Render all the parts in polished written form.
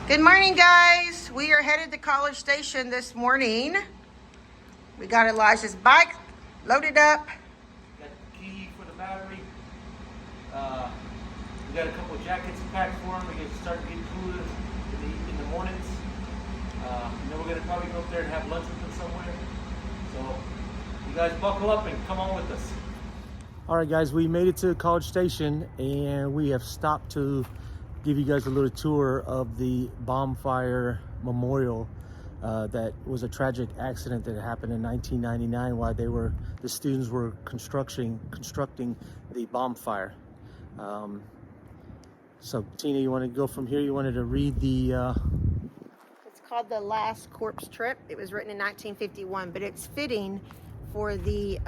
Good morning, guys. We are headed to College Station this morning. We got Elijah's bike loaded up. Got the key for the battery. We got a couple of jackets packed for him. We get started getting cooler in the mornings. And then we're gonna probably go up there and have lunch with them somewhere. So you guys buckle up and come on with us. All right, guys, we made it to College Station and we have stopped to give you guys a little tour of the bonfire memorial. That was a tragic accident that happened in 1999 while the students were constructing the bonfire. So Tina, you want to go from here? You wanted to read the It's called The Last Corpse Trip. It was written in 1951, but it's fitting for the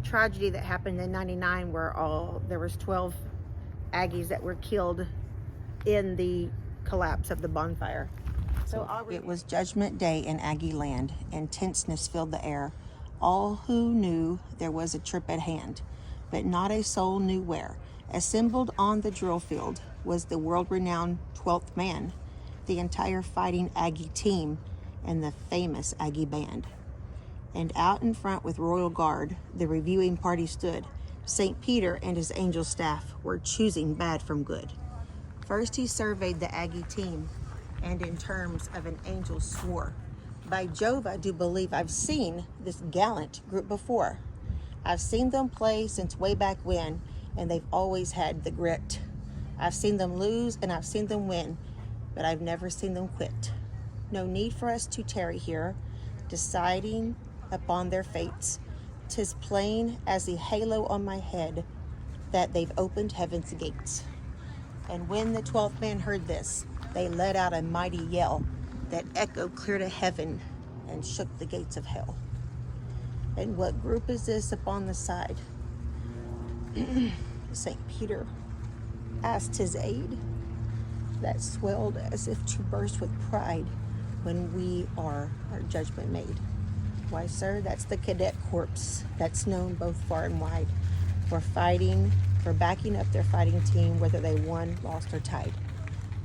tragedy that happened in 99 where there was 12 Aggies that were killed in the collapse of the bonfire. It was Judgment Day in Aggie land, and tenseness filled the air. All who knew there was a trip at hand, but not a soul knew where. Assembled on the drill field was the world-renowned 12th man, the entire fighting Aggie team, and the famous Aggie band. And out in front with Royal Guard, the reviewing party stood. St. Peter and his angel staff were choosing bad from good. First he surveyed the Aggie team, and in terms of an angel swore, "By Jove, I do believe I've seen this gallant group before. I've seen them play since way back when, and they've always had the grit. I've seen them lose and I've seen them win, but I've never seen them quit. No need for us to tarry here, deciding upon their fates. 'Tis plain as the halo on my head that they've opened heaven's gates." And when the 12th man heard this, they let out a mighty yell that echoed clear to heaven and shook the gates of hell. And what group is this upon the side? St. Peter asked his aid, that swelled as if to burst with pride when we are our judgment made. Why, sir, that's the cadet corps that's known both far and wide for backing up their fighting team, whether they won, lost, or tied.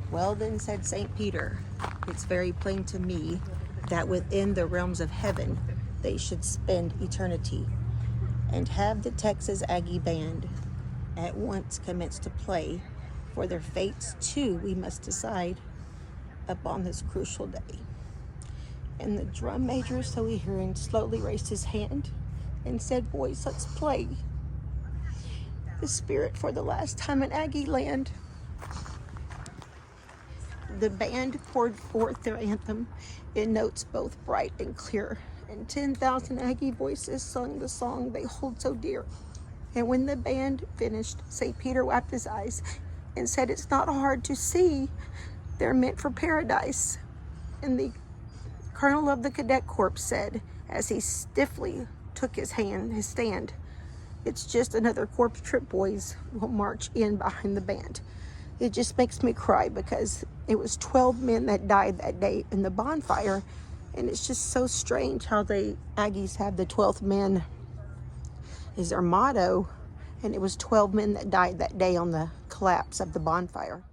Well then, said St. Peter, it's very plain to me that within the realms of heaven they should spend eternity, and have the Texas Aggie band at once commence to play, for their fates too we must decide upon this crucial day. And the drum major, so hearing, slowly raised his hand and said, "Boys, let's play the spirit for the last time in Aggie land." The band poured forth their anthem in notes both bright and clear, and 10,000 Aggie voices sung the song they hold so dear. And when the band finished, St. Peter wiped his eyes and said, "It's not hard to see they're meant for paradise." And the colonel of the cadet corps said, as he stiffly took his stand, "It's just another corpse trip, boys. We'll march in behind the band." It just makes me cry because it was 12 men that died that day in the bonfire, and it's just so strange how the Aggies have the 12th men is their motto, and it was 12 men that died that day on the collapse of the bonfire.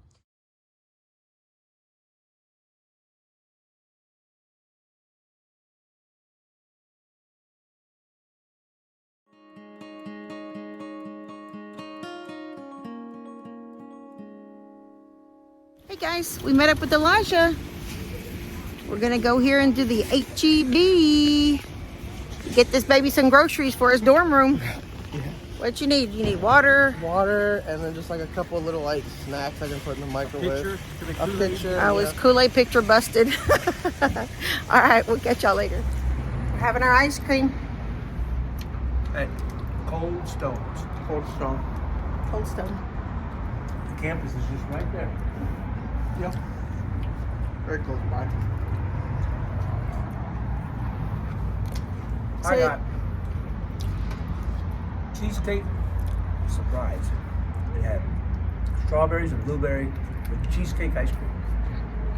Hey guys, we met up with Elijah. We're gonna go here and do the HEB. Get this baby some groceries for his dorm room. Yeah. What you need? You need water. Water, and then just like a couple of little like snacks I can put in the microwave. A picture. I was Kool-Aid picture busted. All right, we'll catch y'all later. We're having our ice cream. At Cold Stones. Cold Stone. Cold Stone. The campus is just right there. Yep. Very close by. I got cheesecake surprise. They had strawberries and blueberry with cheesecake ice cream.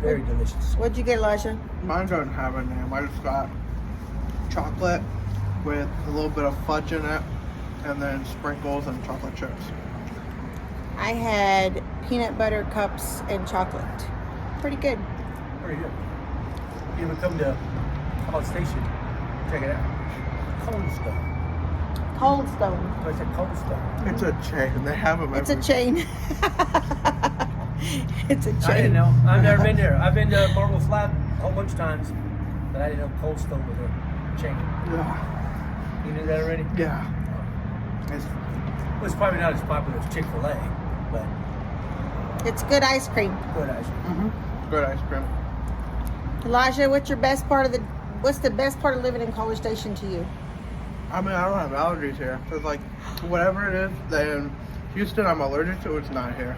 Very delicious. What'd you get, Elijah? Mine doesn't have a name. I just got chocolate with a little bit of fudge in it, and then sprinkles and chocolate chips. I had peanut butter cups and chocolate. pretty good. Pretty good. You ever come to College Station? Check it out. Cold Stone. Cold Stone. Oh, it's a Cold Stone. It's a chain. They have them It's a every... chain. It's a chain. I didn't know. I've never been there. I've been to Marble Slab a whole bunch of times, but I didn't know Cold Stone was a chain. Yeah. You knew that already? Yeah. It's, Well, it's probably not as popular as Chick-fil-A, but It's good ice cream. good ice cream. good ice cream. Elijah, what's the best part of living in College Station to you? I mean, I don't have allergies here. So it's like, whatever it is that in Houston I'm allergic to, it's not here.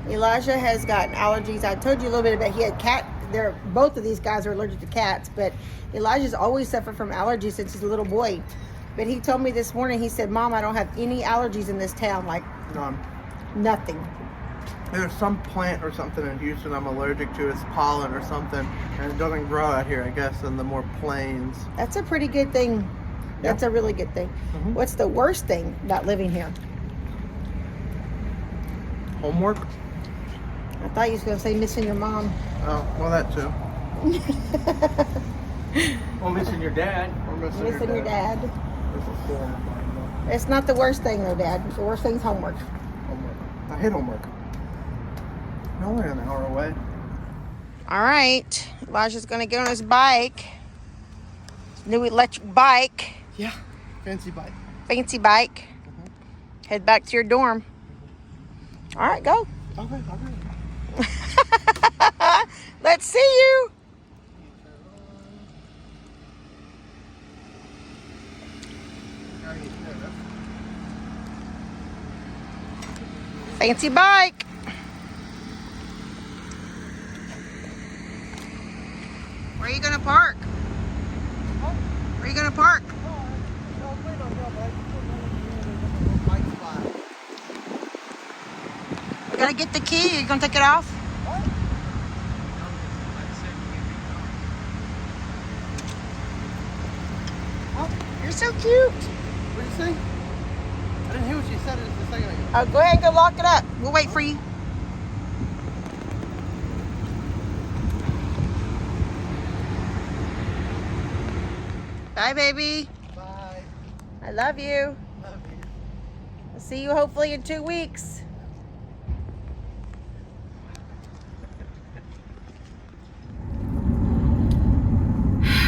Elijah has gotten allergies. I told you a little bit about he had cat. Both of these guys are allergic to cats, but Elijah's always suffered from allergies since he's a little boy. But he told me this morning, he said, Mom, I don't have any allergies in this town. Like, None. nothing. There's some plant or something in Houston I'm allergic to. It's pollen or something, and it doesn't grow out here, I guess, in the more plains. That's a pretty good thing. That's a really good thing. Mhm. What's the worst thing about living here? Homework? I thought you was going to say missing your mom. Oh, well, that too. Well, missing your dad. Or Missing your dad. There's a form of mine, though. It's not the worst thing, though, Dad. The worst thing's homework. Homework. I hate homework. No, we're an hour away. All right. Elijah's going to get on his bike. New electric bike. Yeah. Fancy bike. Fancy bike. Head back to your dorm. All right, go. Okay. Let's see you. Fancy bike. Where are you gonna park? Where are you gonna park? You gotta get the key. You gonna take it off? Oh, you're so cute. What did you say? I didn't hear what you said a second ago. Oh, go ahead and go lock it up. We'll wait for you. Bye, baby. Bye. I love you. Love you. I'll see you hopefully in 2 weeks.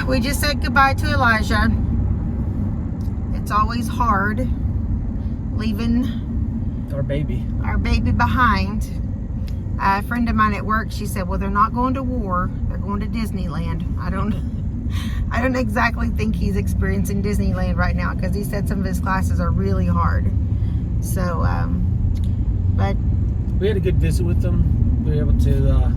We just said goodbye to Elijah. It's always hard leaving Our baby. our baby behind. A friend of mine at work, she said, well, they're not going to war. They're going to Disneyland. I don't exactly think he's experiencing Disneyland right now because he said some of his classes are really hard. So, but We had a good visit with them. We were able to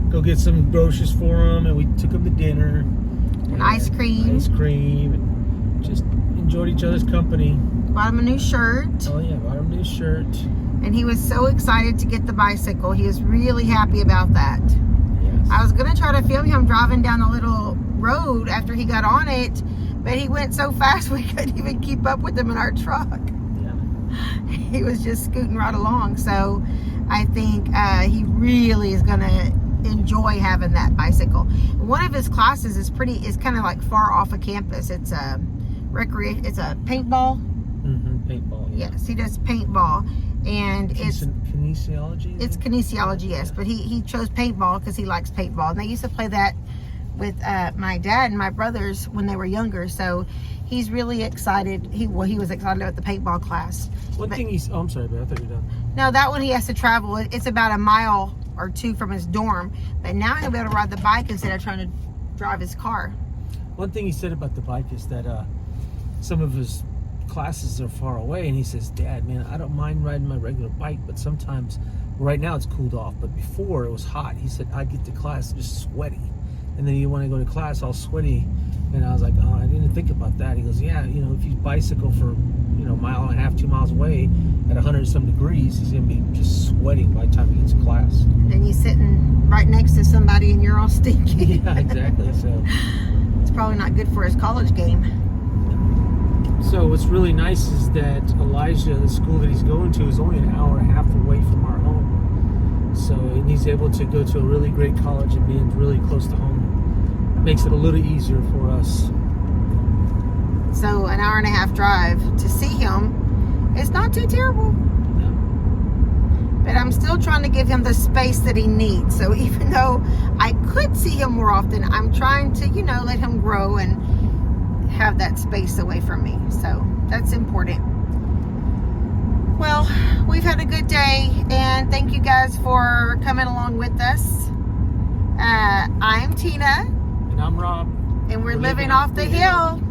go get some groceries for them, and we took them to dinner. and ice cream. Ice cream, and just enjoyed each other's company. Bought him a new shirt. Oh yeah, bought him a new shirt. And he was so excited to get the bicycle. He was really happy about that. Yes. I was going to try to film him driving down the little road after he got on it, but he went so fast we couldn't even keep up with him in our truck. Yeah. He was just scooting right along. So I think he really is going to enjoy having that bicycle. One of his classes is kind of like far off of campus. It's a it's a paintball. Paintball. Yeah. Yes, he does paintball, and it's kinesiology. It's kinesiology, yes, but he chose paintball because he likes paintball. And they used to play that with my dad and my brothers when they were younger. So he's really excited. He was excited about the paintball class. One thing he's. Oh, I'm sorry, but I thought you were done. No, that one he has to travel. It's about a mile or two from his dorm. But now he'll be able to ride the bike instead of trying to drive his car. One thing he said about the bike is that some of his classes are far away, and he says, Dad, man, I don't mind riding my regular bike, but sometimes, right now it's cooled off, but before it was hot. He said, I'd get to class just sweaty, and then you want to go to class all sweaty. And I was like, oh, I didn't think about that. He goes, yeah, if you bicycle for a mile and a half, 2 miles away at 100-some degrees, he's gonna be just sweating by the time he gets to class. And then you're sitting right next to somebody and you're all stinky. Yeah, exactly. So It's probably not good for his college game. So what's really nice is that Elijah, the school that he's going to, is only an hour and a half away from our home. So and he's able to go to a really great college and being really close to home makes it a little easier for us. So an hour and a half drive to see him is not too terrible. But I'm still trying to give him the space that he needs. So even though I could see him more often, I'm trying to, you know, let him grow and have that space away from me. So that's important. Well, we've had a good day, and thank you guys for coming along with us. I'm Tina. And I'm Rob. And we're living off the hill.